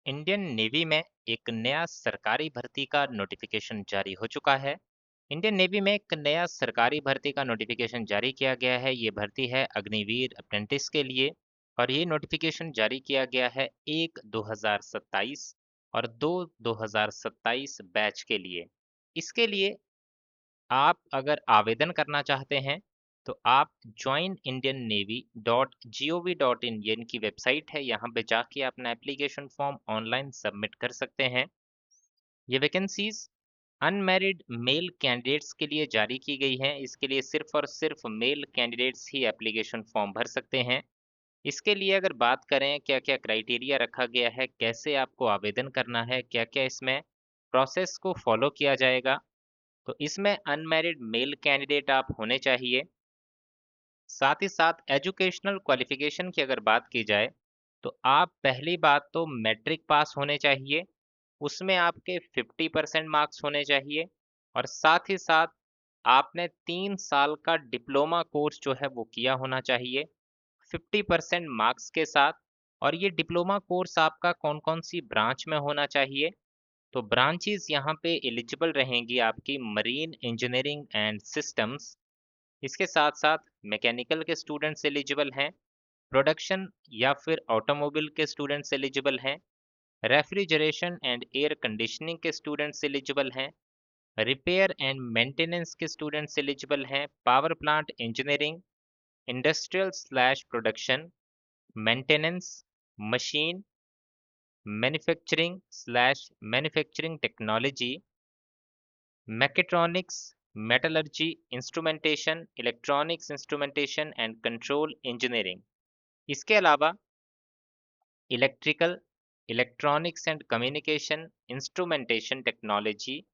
Indian navy में एक नया सरकारी भर्ती का नोटिफिकेशन जारी हो चुका है। इंडियन नेवी में एक नया सरकारी भर्ती का नोटिफिकेशन जारी किया गया है। ये भर्ती है अग्निवीर अप्रेंटिस के लिए और ये नोटिफिकेशन जारी किया गया है 1/2027 और 2/2027 बैच के लिए। इसके लिए आप अगर आवेदन करना चाहते हैं तो आप joinIndianNavy.gov.in ये इनकी वेबसाइट है, यहाँ पे जाके अपना एप्लीकेशन फॉर्म ऑनलाइन सबमिट कर सकते हैं। ये वैकेंसीज अनमैरिड मेल कैंडिडेट्स के लिए जारी की गई हैं। इसके लिए सिर्फ और सिर्फ मेल कैंडिडेट्स ही एप्लीकेशन फॉर्म भर सकते हैं। इसके लिए अगर बात करें क्या क्या क्राइटेरिया रखा गया है, कैसे आपको आवेदन करना है, क्या क्या इसमें प्रोसेस को फॉलो किया जाएगा, तो इसमें अनमैरिड मेल कैंडिडेट आप होने चाहिए। साथ ही साथ एजुकेशनल क्वालिफिकेशन की अगर बात की जाए तो आप पहली बात तो मैट्रिक पास होने चाहिए, उसमें आपके 50% मार्क्स होने चाहिए और साथ ही साथ आपने 3 साल का डिप्लोमा कोर्स जो है वो किया होना चाहिए 50% मार्क्स के साथ। और ये डिप्लोमा कोर्स आपका कौन कौन सी ब्रांच में होना चाहिए, तो ब्रांचेस यहाँ पे एलिजिबल रहेंगी आपकी मरीन इंजीनियरिंग एंड सिस्टम्स, इसके साथ साथ मैकेनिकल के स्टूडेंट्स एलिजिबल हैं, प्रोडक्शन या फिर ऑटोमोबाइल के स्टूडेंट्स एलिजिबल हैं, रेफ्रिजरेशन एंड एयर कंडीशनिंग के स्टूडेंट्स एलिजिबल हैं, रिपेयर एंड मेंटेनेंस के स्टूडेंट्स एलिजिबल हैं, power plant engineering, industrial slash production, maintenance, machine, manufacturing slash manufacturing technology, mechatronics, metallurgy, instrumentation, electronics instrumentation and control engineering. इसके अलावा electrical, electronics and communication, instrumentation technology,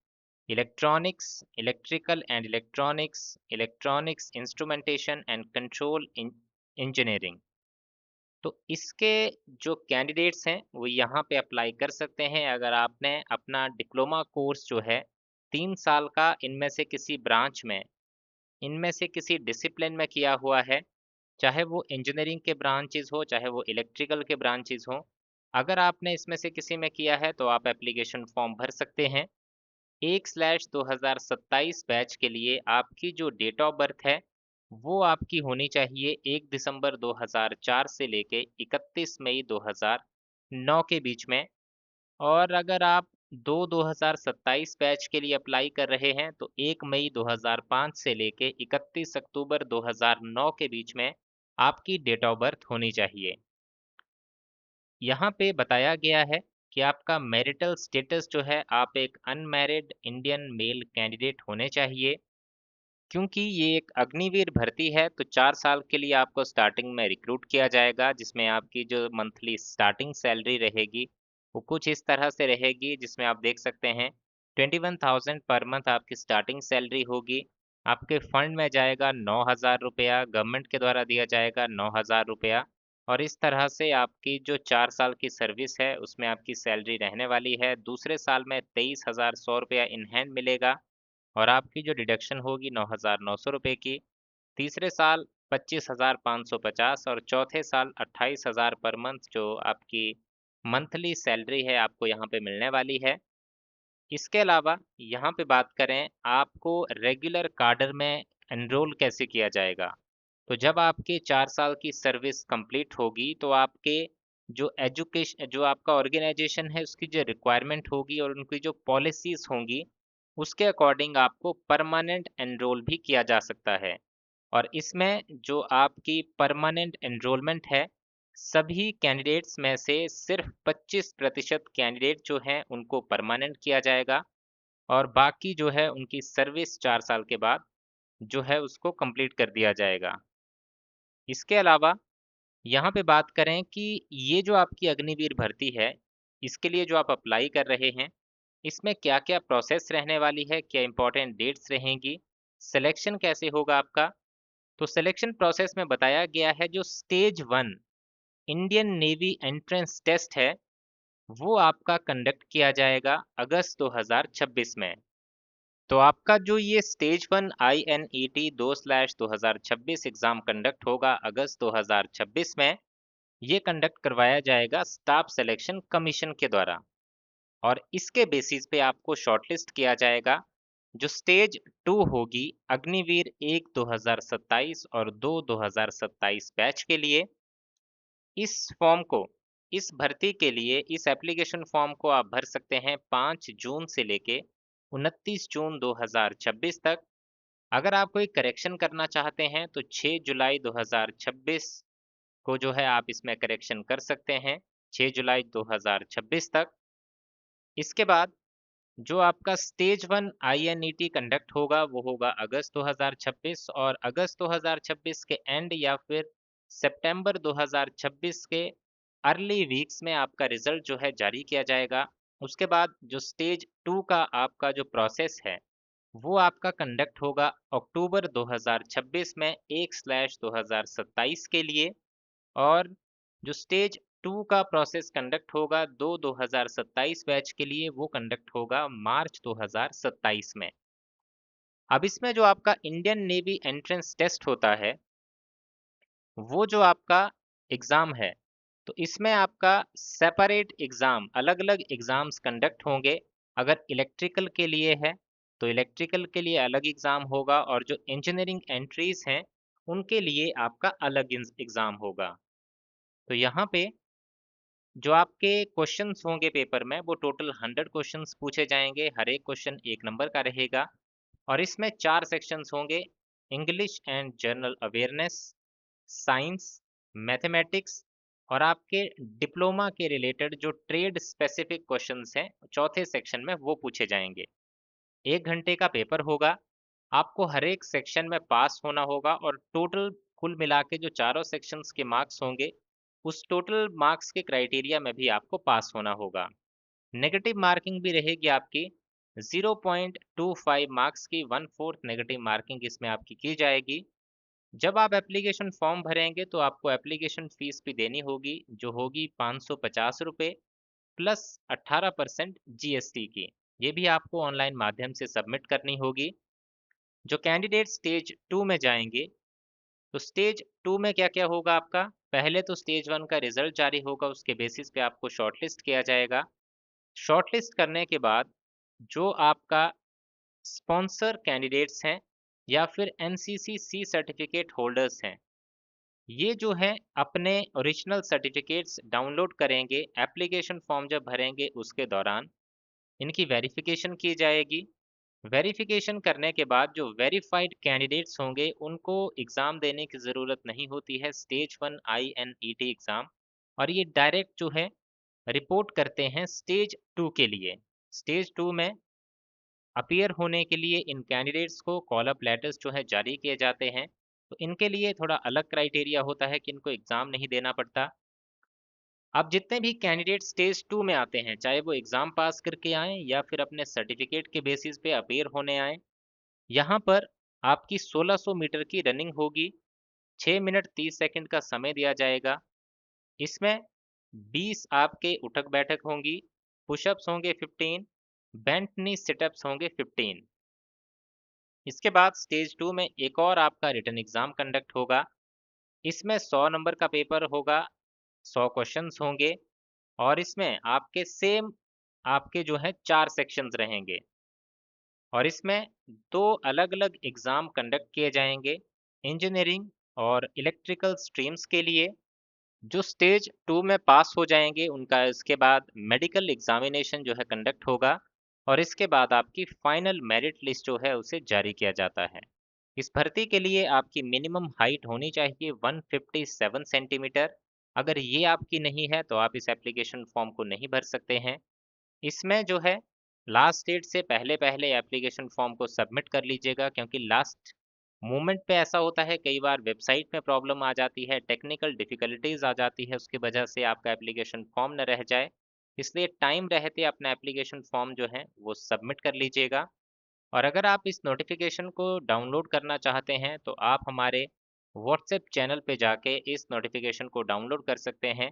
electronics, electrical and electronics, electronics instrumentation and control engineering. तो इसके जो candidates हैं वो यहाँ पे apply कर सकते हैं अगर आपने अपना डिप्लोमा कोर्स जो है 3 साल का इनमें से किसी ब्रांच में, इनमें से किसी डिसिप्लिन में किया हुआ है, चाहे वो इंजीनियरिंग के ब्रांचेस हो चाहे वो इलेक्ट्रिकल के ब्रांचेस हो। अगर आपने इसमें से किसी में किया है तो आप एप्लीकेशन फॉर्म भर सकते हैं। 1/2027 बैच के लिए आपकी जो डेट ऑफ बर्थ है वो आपकी होनी चाहिए 1 दिसंबर 2004 से लेके 31 मई 2009 के बीच में। और अगर आप 2027 बैच के लिए अप्लाई कर रहे हैं तो 1 मई 2005 से लेके 31 अक्टूबर 2009 के बीच में आपकी डेट ऑफ बर्थ होनी चाहिए। यहाँ पे बताया गया है कि आपका मैरिटल स्टेटस जो है, आप एक अनमैरिड इंडियन मेल कैंडिडेट होने चाहिए। क्योंकि ये एक अग्निवीर भर्ती है तो 4 साल के लिए आपको स्टार्टिंग में रिक्रूट किया जाएगा, जिसमें आपकी जो मंथली स्टार्टिंग सैलरी रहेगी वो कुछ इस तरह से रहेगी, जिसमें आप देख सकते हैं 21,000 पर मंथ आपकी स्टार्टिंग सैलरी होगी। आपके फंड में जाएगा 9,000 रुपया, गवर्नमेंट के द्वारा दिया जाएगा 9,000 रुपया। और इस तरह से आपकी जो 4 साल की सर्विस है उसमें आपकी सैलरी रहने वाली है। दूसरे साल में 23,100 रुपया इन हैंड मिलेगा और आपकी जो डिडक्शन होगी 9,900 रुपये की। तीसरे साल 25,550 और चौथे साल 28,000 पर मंथ जो आपकी मंथली सैलरी है आपको यहाँ पे मिलने वाली है। इसके अलावा यहाँ पे बात करें आपको रेगुलर काडर में एनरोल कैसे किया जाएगा, तो जब आपके 4 साल की सर्विस कंप्लीट होगी तो आपके जो एजुकेशन जो आपका ऑर्गेनाइजेशन है उसकी जो रिक्वायरमेंट होगी और उनकी जो पॉलिसीज होंगी उसके अकॉर्डिंग आपको परमानेंट एनरोल भी किया जा सकता है। और इसमें जो आपकी परमानेंट एनरोलमेंट है, सभी कैंडिडेट्स में से सिर्फ 25% कैंडिडेट जो हैं उनको परमानेंट किया जाएगा और बाकी जो है उनकी सर्विस 4 साल के बाद जो है उसको कंप्लीट कर दिया जाएगा। इसके अलावा यहाँ पे बात करें कि ये जो आपकी अग्निवीर भर्ती है, इसके लिए जो आप अप्लाई कर रहे हैं, इसमें क्या-क्या प्रोसेस रहने वाली है, क्या इंपॉर्टेंट डेट्स रहेंगी, सिलेक्शन कैसे होगा आपका, तो सिलेक्शन प्रोसेस में बताया गया है जो stage 1 Indian navy entrance test है, वो आपका कंडक्ट किया जाएगा अगस्त 2026 में। तो आपका जो ये स्टेज 1 INET 2/2026 एग्जाम कंडक्ट होगा अगस्त 2026 में, ये कंडक्ट करवाया जाएगा स्टाफ सिलेक्शन कमीशन के द्वारा, और इसके बेसिस पे आपको शॉर्टलिस्ट किया जाएगा। जो स्टेज 2 होगी अग्निवीर 1 2027 और 2 2027 बैच के लिए, इस फॉर्म को, इस भर्ती के लिए इस एप्लीकेशन फॉर्म को आप भर सकते हैं 5 जून से लेके 29 जून 2026 तक। अगर आप कोई करेक्शन करना चाहते हैं तो 6 जुलाई 2026 को जो है आप इसमें करेक्शन कर सकते हैं, 6 जुलाई 2026 तक। इसके बाद जो आपका स्टेज 1 INET कंडक्ट होगा वो होगा अगस्त 2026, और अगस्त 2026 के एंड या फिर सितंबर 2026 के अर्ली वीक्स में आपका रिजल्ट जो है जारी किया जाएगा। उसके बाद जो स्टेज 2 का आपका जो प्रोसेस है वो आपका कंडक्ट होगा अक्टूबर 2026 में 1/2027 के लिए, और जो स्टेज 2 का प्रोसेस कंडक्ट होगा 2027 बैच के लिए वो कंडक्ट होगा मार्च 2027 में। अब इसमें जो आपका इंडियन नेवी एंट्रेंस टेस्ट होता है वो जो आपका एग्ज़ाम है, तो इसमें आपका सेपरेट एग्ज़ाम, अलग-अलग एग्ज़ाम्स कंडक्ट होंगे। अगर इलेक्ट्रिकल के लिए है तो इलेक्ट्रिकल के लिए अलग एग्ज़ाम होगा, और जो इंजीनियरिंग एंट्रीज हैं उनके लिए आपका अलग एग्ज़ाम होगा। तो यहाँ पे जो आपके क्वेश्चंस होंगे पेपर में वो टोटल 100 क्वेश्चंस पूछे जाएंगे, हर एक क्वेश्चन 1 नंबर का रहेगा, और इसमें 4 सेक्शंस होंगे: English and general awareness, science, mathematics, और आपके डिप्लोमा के रिलेटेड जो ट्रेड स्पेसिफिक क्वेश्चंस हैं चौथे सेक्शन में वो पूछे जाएंगे। 1 घंटे का पेपर होगा, आपको हर एक सेक्शन में पास होना होगा, और टोटल कुल मिला के जो चारों सेक्शंस के मार्क्स होंगे उस टोटल मार्क्स के क्राइटेरिया में भी आपको पास होना होगा। नेगेटिव मार्किंग भी रहेगी आपकी, 0.25 मार्क्स की 1/4 नेगेटिव मार्किंग इसमें आपकी की जाएगी। जब आप एप्लीकेशन फॉर्म भरेंगे तो आपको एप्लीकेशन फीस भी देनी होगी, जो होगी 550 रुपये प्लस 18% GST की। ये भी आपको ऑनलाइन माध्यम से सबमिट करनी होगी। जो कैंडिडेट स्टेज 2 में जाएंगे, तो स्टेज 2 में क्या क्या होगा आपका, पहले तो स्टेज 1 का रिजल्ट जारी होगा, उसके बेसिस पे आपको शॉर्टलिस्ट किया जाएगा। शॉर्टलिस्ट करने के बाद जो आपका स्पॉन्सर कैंडिडेट्स हैं या फिर NCC सर्टिफिकेट होल्डर्स हैं, ये जो है अपने ओरिजिनल सर्टिफिकेट्स डाउनलोड करेंगे एप्लीकेशन फॉर्म जब भरेंगे उसके दौरान। इनकी वेरिफिकेशन की जाएगी। वेरिफिकेशन करने के बाद जो वेरीफाइड कैंडिडेट्स होंगे उनको एग्ज़ाम देने की ज़रूरत नहीं होती है, स्टेज 1 INET एग्ज़ाम, और ये डायरेक्ट जो है रिपोर्ट करते हैं स्टेज 2 के लिए। स्टेज 2 में अपीयर होने के लिए इन कैंडिडेट्स को कॉल अप लेटर्स जो है जारी किए जाते हैं। तो इनके लिए थोड़ा अलग क्राइटेरिया होता है कि इनको एग्ज़ाम नहीं देना पड़ता। अब जितने भी कैंडिडेट स्टेज 2 में आते हैं, चाहे वो एग्ज़ाम पास करके आएँ या फिर अपने सर्टिफिकेट के बेसिस पे अपीयर होने आएँ, यहाँ पर आपकी 1600 मीटर की रनिंग होगी, 6 मिनट 30 सेकंड का समय दिया जाएगा। इसमें 20 आपके उठक बैठक होंगी, पुशअप्स होंगे 15, बेंट नी सिटअप्स होंगे 15। इसके बाद स्टेज 2 में एक और आपका रिटन एग्ज़ाम कंडक्ट होगा। इसमें 100 नंबर का पेपर होगा, 100 क्वेश्चंस होंगे, और इसमें आपके सेम आपके जो है 4 सेक्शंस रहेंगे, और इसमें 2 अलग-अलग एग्ज़ाम कंडक्ट किए जाएंगे इंजीनियरिंग और इलेक्ट्रिकल स्ट्रीम्स के लिए। जो स्टेज 2 में पास हो जाएंगे उनका इसके बाद मेडिकल एग्जामिनेशन जो है कंडक्ट होगा, और इसके बाद आपकी फाइनल मेरिट लिस्ट जो है उसे जारी किया जाता है। इस भर्ती के लिए आपकी मिनिमम हाइट होनी चाहिए 157 सेंटीमीटर। अगर ये आपकी नहीं है तो आप इस एप्लीकेशन फॉर्म को नहीं भर सकते हैं। इसमें जो है लास्ट डेट से पहले पहले एप्लीकेशन फॉर्म को सबमिट कर लीजिएगा, क्योंकि लास्ट मोमेंट पे ऐसा होता है, कई बार वेबसाइट में प्रॉब्लम आ जाती है, टेक्निकल डिफ़िकल्टीज़ आ जाती है, उसकी वजह से आपका एप्लीकेशन फॉर्म न रह जाए। इसलिए टाइम रहते अपना एप्लीकेशन फॉर्म जो है वो सबमिट कर लीजिएगा। और अगर आप इस नोटिफिकेशन को डाउनलोड करना चाहते हैं तो आप हमारे व्हाट्सएप चैनल पे जाके इस नोटिफिकेशन को डाउनलोड कर सकते हैं।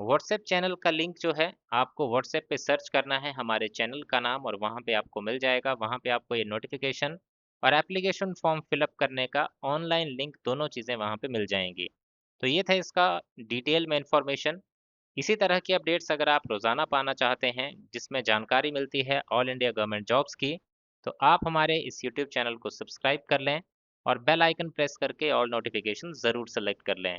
व्हाट्सएप चैनल का लिंक जो है आपको व्हाट्सएप पे सर्च करना है हमारे चैनल का नाम, और वहाँ पे आपको मिल जाएगा। वहाँ पे आपको ये नोटिफिकेशन और एप्लीकेशन फॉर्म फिलअप करने का ऑनलाइन लिंक, दोनों चीज़ें वहाँ पे मिल जाएंगी। तो ये था इसका डिटेल में इंफॉर्मेशन। इसी तरह की अपडेट्स अगर आप रोज़ाना पाना चाहते हैं, जिसमें जानकारी मिलती है ऑल इंडिया गवर्नमेंट जॉब्स की, तो आप हमारे इस यूट्यूब चैनल को सब्सक्राइब कर लें और बेल आइकन प्रेस करके ऑल नोटिफिकेशन ज़रूर सेलेक्ट कर लें।